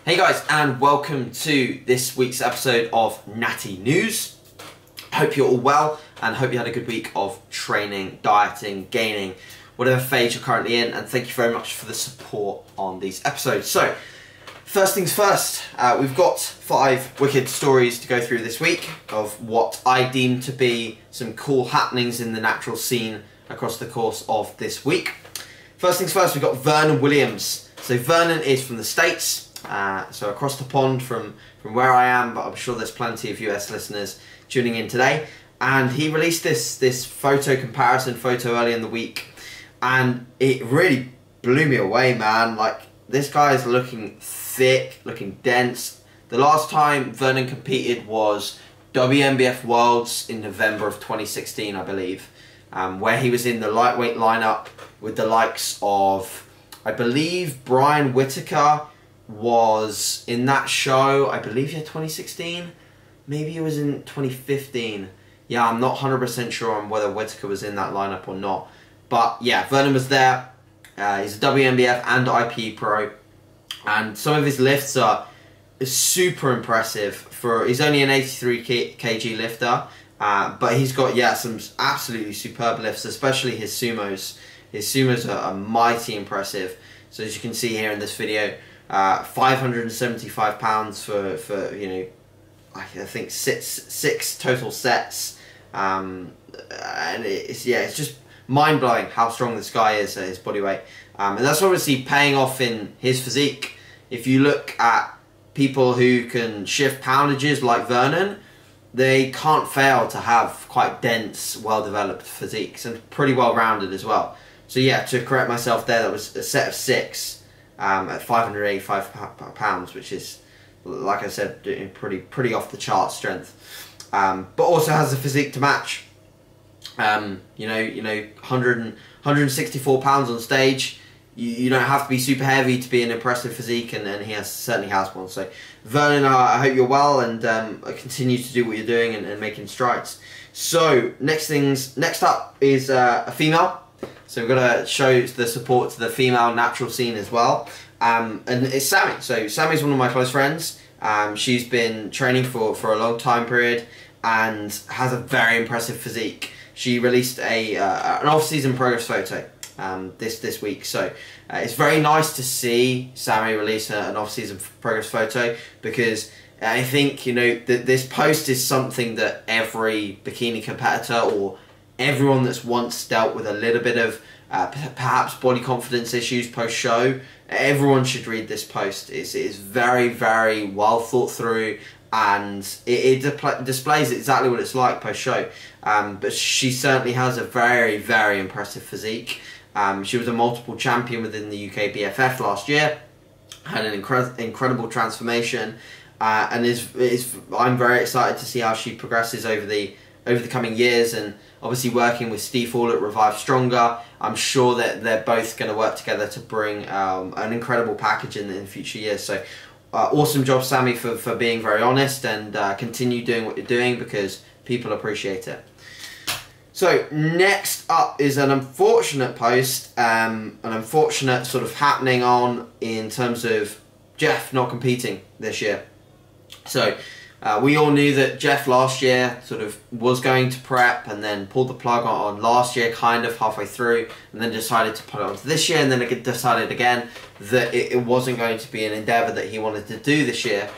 Hey guys, and welcome to this week's episode of Natty News. Hope you're all well and hope you had a good week of training, dieting, gaining, whatever phase you're currently in, and thank you very much for the support on these episodes. So, first things first, we've got 5 wicked stories to go through this week of what I deem to be some cool happenings in the natural scene across the course of this week. First things first, we've got Vernon Williams. So Vernon is from the States, so across the pond from where I am, but I'm sure there's plenty of US listeners tuning in today. And he released this photo comparison photo early in the week, and it really blew me away, man. Like, this guy is looking thick, looking dense. The last time Vernon competed was WNBF Worlds in November of 2016, I believe, where he was in the lightweight lineup with the likes of, I believe, Brian Whitaker was in that show. I believe, yeah, 2016. Maybe it was in 2015. Yeah, I'm not 100% sure on whether Whitaker was in that lineup or not. But yeah, Vernon was there. He's a WNBF and IPE pro, and some of his lifts are super impressive. He's only an 83 kg lifter, but he's got, yeah, some absolutely superb lifts, especially his sumos. His sumos are mighty impressive. So as you can see here in this video, 575 pounds for you know, I think six total sets, and it's just mind-blowing how strong this guy is at his body weight, and that's obviously paying off in his physique. If you look at people who can shift poundages like Vernon, they can't fail to have quite dense, well-developed physiques, and pretty well-rounded as well. So yeah, to correct myself there, that was a set of 6 at 585 pounds, which is, like I said, pretty off the chart strength. But also has the physique to match. You know, 164 pounds on stage. You don't have to be super heavy to be an impressive physique, and he certainly has one. So Vernon, I hope you're well and continue to do what you're doing and making strides. So next up is a female. So we've got to show the support to the female natural scene as well. And it's Sammy. So Sammy's one of my close friends. She's been training for a long time period and has a very impressive physique. She released an off-season progress photo this week. So it's very nice to see Sammy release an off-season progress photo, because I think, you know, this post is something that every bikini competitor or everyone that's once dealt with a little bit of perhaps body confidence issues post-show, everyone should read this post. It's very, very well thought through, and it displays exactly what it's like post-show. But she certainly has a very, very impressive physique. She was a multiple champion within the UK BFF last year, had an incredible transformation, and I'm very excited to see how she progresses over the coming years, and obviously working with Steve Hall at Revive Stronger. I'm sure that they're both going to work together to bring an incredible package in future years. So awesome job, Sammy, for being very honest, and continue doing what you're doing, because people appreciate it. So next up is an unfortunate post, an unfortunate sort of happening in terms of Jeff not competing this year. So we all knew that Jeff last year sort of was going to prep and then pulled the plug on last year, kind of halfway through, and then decided to put it onto this year, and then it decided again that it wasn't going to be an endeavour that he wanted to do this year,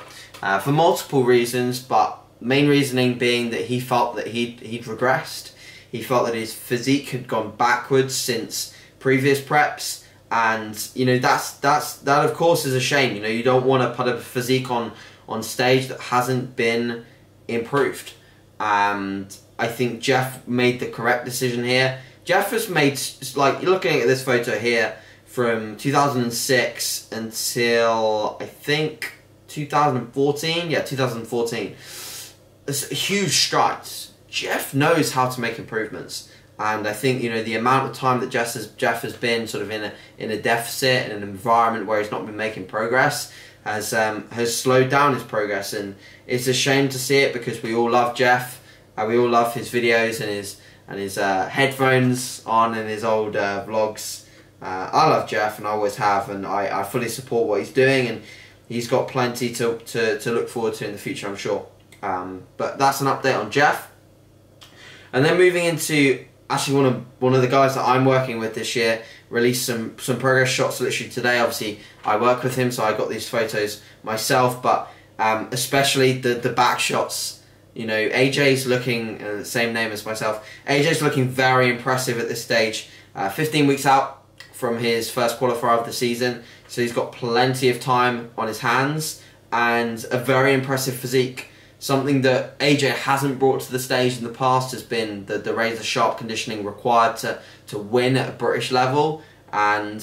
for multiple reasons, but main reasoning being that he felt that he'd regressed. He felt that his physique had gone backwards since previous preps, and you know, that of course is a shame. You know, you don't want to put a physique on stage that hasn't been improved. And I think Jeff made the correct decision here. Jeff has made, like, you're looking at this photo here, from 2006 until I think 2014. Yeah, 2014. It's huge strides. Jeff knows how to make improvements, and I think, you know, the amount of time that Jeff has been sort of in a deficit, in an environment where he's not been making progress, has slowed down his progress, and it's a shame to see it, because we all love Jeff, we all love his videos and his headphones on and his old vlogs. I love Jeff, and I always have, and I fully support what he's doing, and he's got plenty to look forward to in the future, I'm sure. But that's an update on Jeff. And then moving into actually one of the guys that I'm working with this year, released some progress shots literally today. Obviously, I work with him, so I got these photos myself, but especially the back shots. You know, AJ's looking, the same name as myself, AJ's looking very impressive at this stage. 15 weeks out from his first qualifier of the season, so he's got plenty of time on his hands and a very impressive physique. Something that AJ hasn't brought to the stage in the past has been the razor sharp conditioning required to win at a British level, and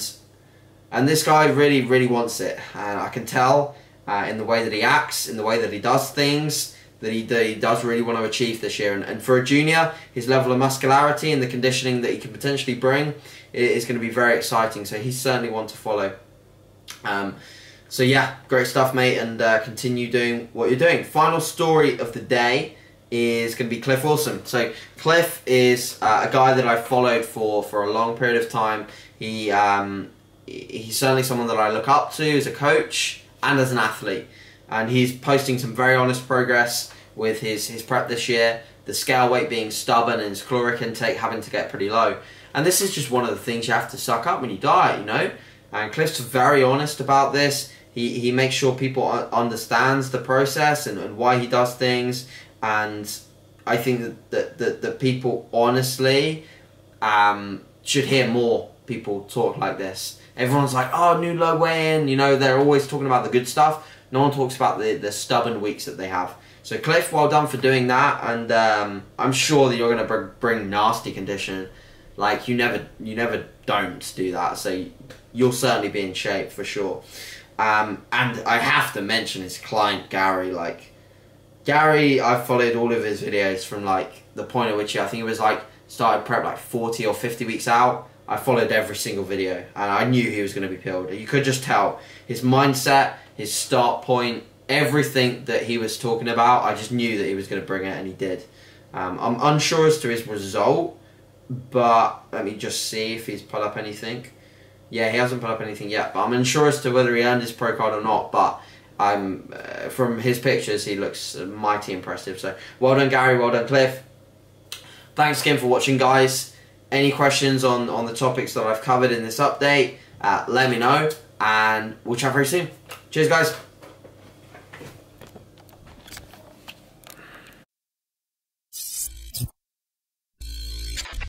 this guy really wants it, and I can tell in the way that he acts, in the way that he does things, that he does really want to achieve this year. And for a junior, his level of muscularity and the conditioning that he can potentially bring is going to be very exciting, so he's certainly one to follow. So yeah, great stuff, mate, and continue doing what you're doing. Final story of the day is going to be Cliff Awesome. So Cliff is a guy that I've followed for a long period of time. He's certainly someone that I look up to as a coach and as an athlete. And he's posting some very honest progress with his prep this year. The scale weight being stubborn and his caloric intake having to get pretty low. And this is just one of the things you have to suck up when you diet, you know. And Cliff's very honest about this. He makes sure people understands the process and why he does things. And I think that people honestly should hear more people talk like this. Everyone's like, oh, new low weigh-in, you know, they're always talking about the good stuff. No one talks about the stubborn weeks that they have. So Cliff, well done for doing that, and I'm sure that you're going to bring nasty condition. Like, you never don't do that, so you'll certainly be in shape for sure. And I have to mention his client, Gary. Like, Gary, I've followed all of his videos from like the point at which I think it was like started prep like 40 or 50 weeks out. I followed every single video, and I knew he was going to be peeled. You could just tell his mindset, his start point, everything that he was talking about. I just knew that he was going to bring it, and he did. I'm unsure as to his result, but let me just see if he's put up anything. Yeah, he hasn't put up anything yet, but I'm unsure as to whether he earned his pro card or not. But from his pictures, he looks mighty impressive. So well done, Gary. Well done, Cliff. Thanks again for watching, guys. Any questions on the topics that I've covered in this update, let me know, and we'll chat very soon. Cheers, guys.